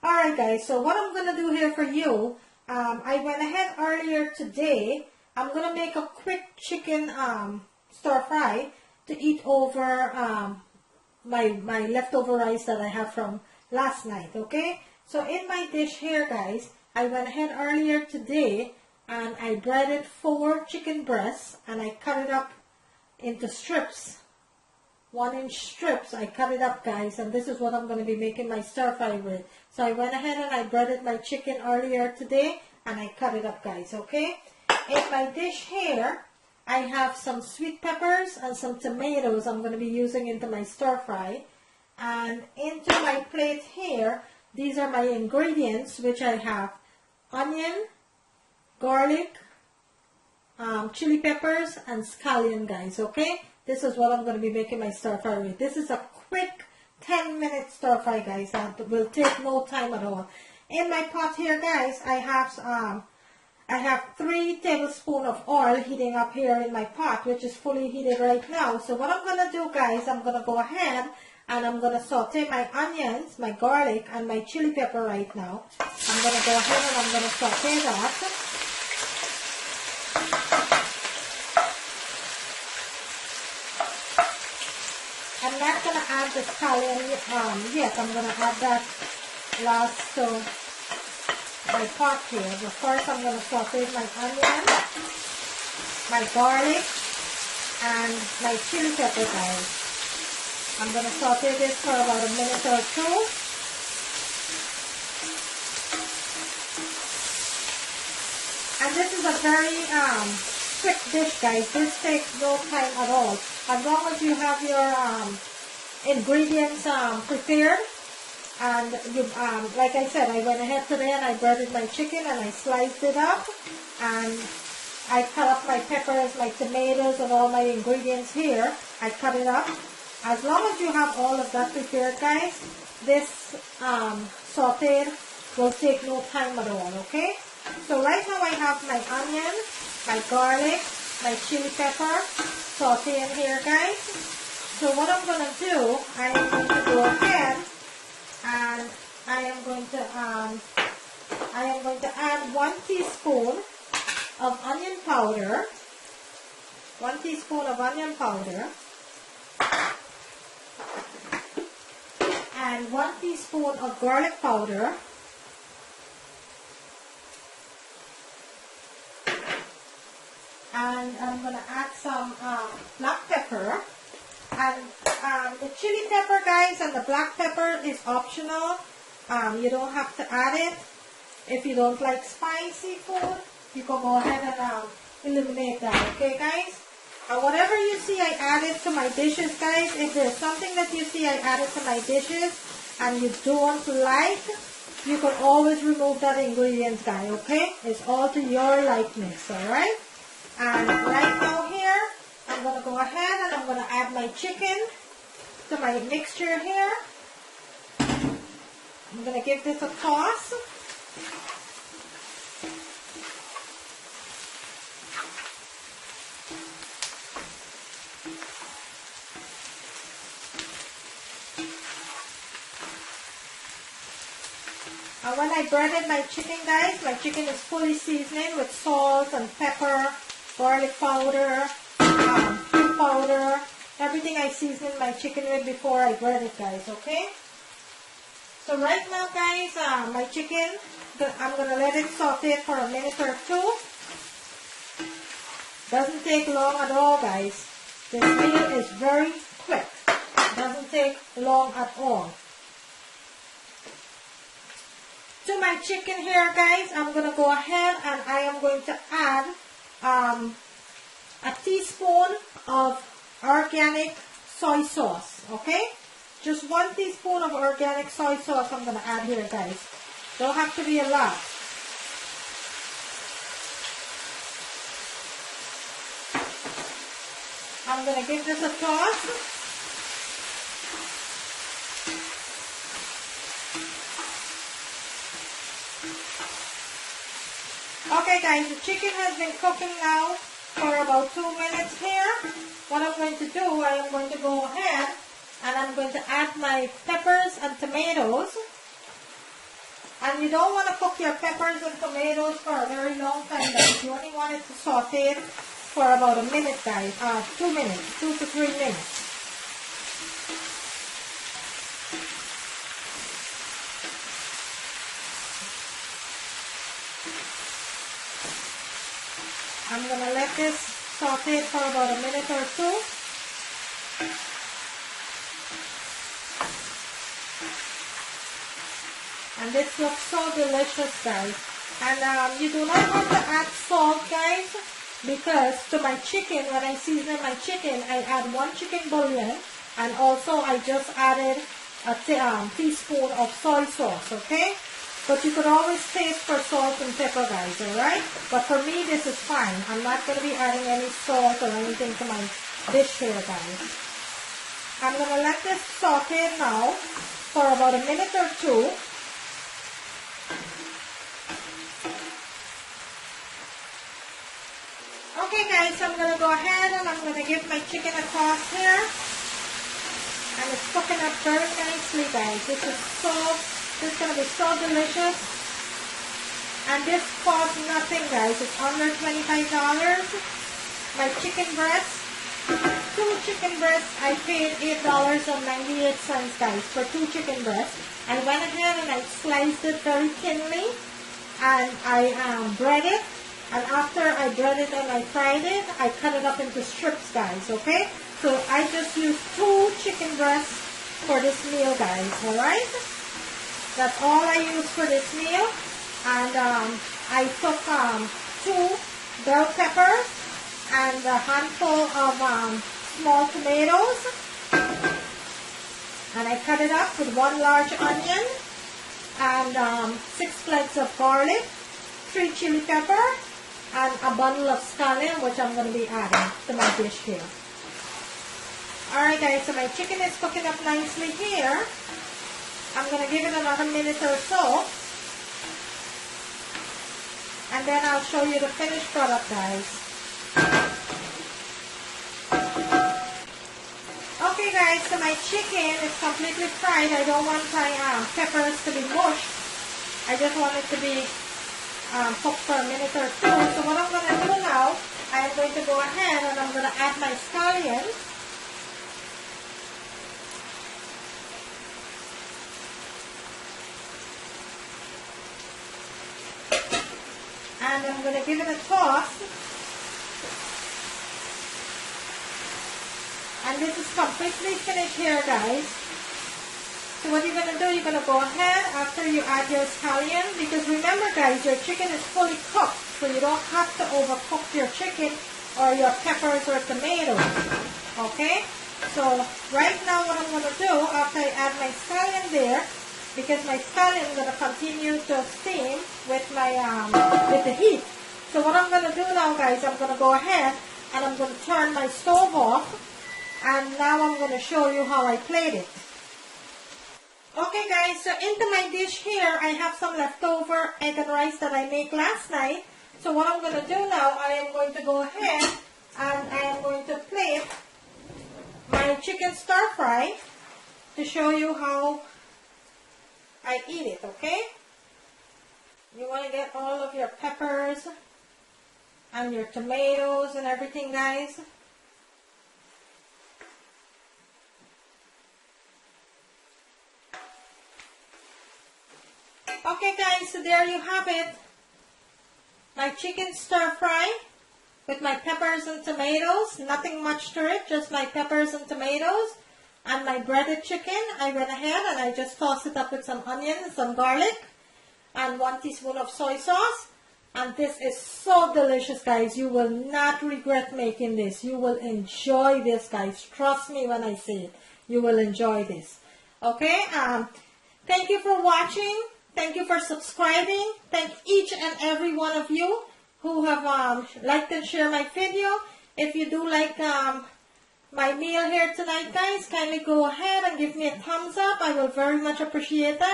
Alright guys, so what I'm going to do here for you, I went ahead earlier today. I'm going to make a quick chicken stir fry to eat over my leftover rice that I have from last night, okay? So in my dish here guys, I went ahead earlier today and I breaded 4 chicken breasts and I cut it up into strips. 1-inch strips. I cut it up guys, and this is what I'm going to be making my stir fry with. So I went ahead and I breaded my chicken earlier today and I cut it up guys, okay? In my dish here, I have some sweet peppers and some tomatoes I'm going to be using into my stir fry. And into my plate here, these are my ingredients, which I have onion, garlic, chili peppers, and scallion guys, okay? This is what I'm going to be making my stir fry with. This is a quick 10-minute stir fry guys, that will take no time at all. In my pot here guys, I have 3 tablespoons of oil heating up here in my pot, which is fully heated right now. So what I'm going to do guys, I'm going to go ahead and I'm going to saute my onions, my garlic, and my chili pepper right now. I'm going to go ahead and I'm going to saute that. I'm not going to add the scallion yet. I'm going to add that last to my pot here. But first I'm going to saute my onion, my garlic, and my chili pepper guys. I'm going to saute this for about a minute or two. And this is a very quick dish guys. This takes no time at all. As long as you have your ingredients prepared, and you, like I said, I went ahead today and I breaded my chicken and I sliced it up, and I cut up my peppers, my tomatoes, and all my ingredients here. I cut it up. As long as you have all of that prepared, guys, this sauteed will take no time at all, okay? So right now I have my onion, my garlic, my chili pepper sauteing here, guys. So what I'm going to do, I am going to go ahead and I am going to add 1 teaspoon of onion powder, 1 teaspoon of onion powder, and 1 teaspoon of garlic powder, and I'm going to add some black pepper. And the chili pepper guys and the black pepper is optional. You don't have to add it. If you don't like spicy food, you can go ahead and eliminate that, okay guys? And whatever you see I added to my dishes guys, if there's something that you see I added to my dishes and you don't like, you can always remove that ingredient guys, okay? It's all to your likeness, alright? And right now here, I'm going to go ahead and I'm going to add my chicken to my mixture here. I'm going to give this a toss. And when I breaded my chicken guys, my chicken is fully seasoned with salt and pepper, garlic powder, cumin powder, everything I seasoned my chicken with before I bread it guys, okay? So right now guys, my chicken, I'm going to let it saute for a minute or two. Doesn't take long at all guys. This meal is very quick. Doesn't take long at all. To my chicken here guys, I'm going to go ahead and I am going to add a teaspoon of organic soy sauce, okay? Just 1 teaspoon of organic soy sauce I'm going to add here guys. Don't have to be a lot. I'm going to give this a toss. Okay guys, the chicken has been cooking now for about 2 minutes here. What I'm going to do, I am going to go ahead and I'm going to add my peppers and tomatoes. And you don't want to cook your peppers and tomatoes for a very long time, guys. You only want it to saute it for about a minute, guys. 2 minutes, 2 to 3 minutes. I'm going to let this saute for about a minute or two. And this looks so delicious, guys. And you do not have to add salt, guys, because to my chicken, when I season my chicken, I add 1 chicken bouillon, and also I just added a teaspoon of soy sauce, okay? But you could always taste for salt and pepper, guys, alright? But for me, this is fine. I'm not going to be adding any salt or anything to my dish here, guys. I'm going to let this saute now for about a minute or two. Okay, guys, I'm going to go ahead and I'm going to give my chicken a toss here. And it's cooking up very nicely, guys. This is going to be so delicious. And this costs nothing, guys. It's under $25. My chicken breast, 2 chicken breasts, I paid $8.98, guys, for 2 chicken breasts. I went ahead and I sliced it very thinly. And I bread it. And after I bread it and I fried it, I cut it up into strips, guys, okay? So I just used 2 chicken breasts for this meal, guys, alright? That's all I used for this meal. And I took 2 bell peppers and a handful of small tomatoes. And I cut it up with 1 large onion and 6 cloves of garlic, 3 chili pepper, and a bundle of scallion, which I'm going to be adding to my dish here. Alright, guys, so my chicken is cooking up nicely here. I'm going to give it another minute or so. And then I'll show you the finished product, guys. Okay, guys, so my chicken is completely fried. I don't want my peppers to be mushed. I just want it to be cooked for a minute or two. So what I'm going to do now, I'm going to go ahead and I'm going to add my scallion. And I'm going to give it a toss. And this is completely finished here, guys. So what you're going to do, you're going to go ahead after you add your scallion, because remember, guys, your chicken is fully cooked, so you don't have to overcook your chicken or your peppers or tomatoes, okay? So right now what I'm going to do, after I add my scallion there, because my scallion is going to continue to steam with my with the heat. So what I'm going to do now, guys, I'm going to go ahead and I'm going to turn my stove off, and now I'm going to show you how I plate it. Okay, guys, so into my dish here, I have some leftover egg and rice that I made last night. So what I'm going to do now, I am going to go ahead and I am going to plate my chicken stir-fry to show you how I eat it, okay? You want to get all of your peppers and your tomatoes and everything, guys. Okay, guys, so there you have it. My chicken stir-fry with my peppers and tomatoes. Nothing much to it, just my peppers and tomatoes. And my breaded chicken, I went ahead and I just tossed it up with some onion and some garlic. And 1 teaspoon of soy sauce. And this is so delicious, guys. You will not regret making this. You will enjoy this, guys. Trust me when I say it. You will enjoy this. Okay? Thank you for watching. Thank you for subscribing. Thank each and every one of you who have liked and shared my video. If you do like my meal here tonight, guys, kindly go ahead and give me a thumbs up. I will very much appreciate that.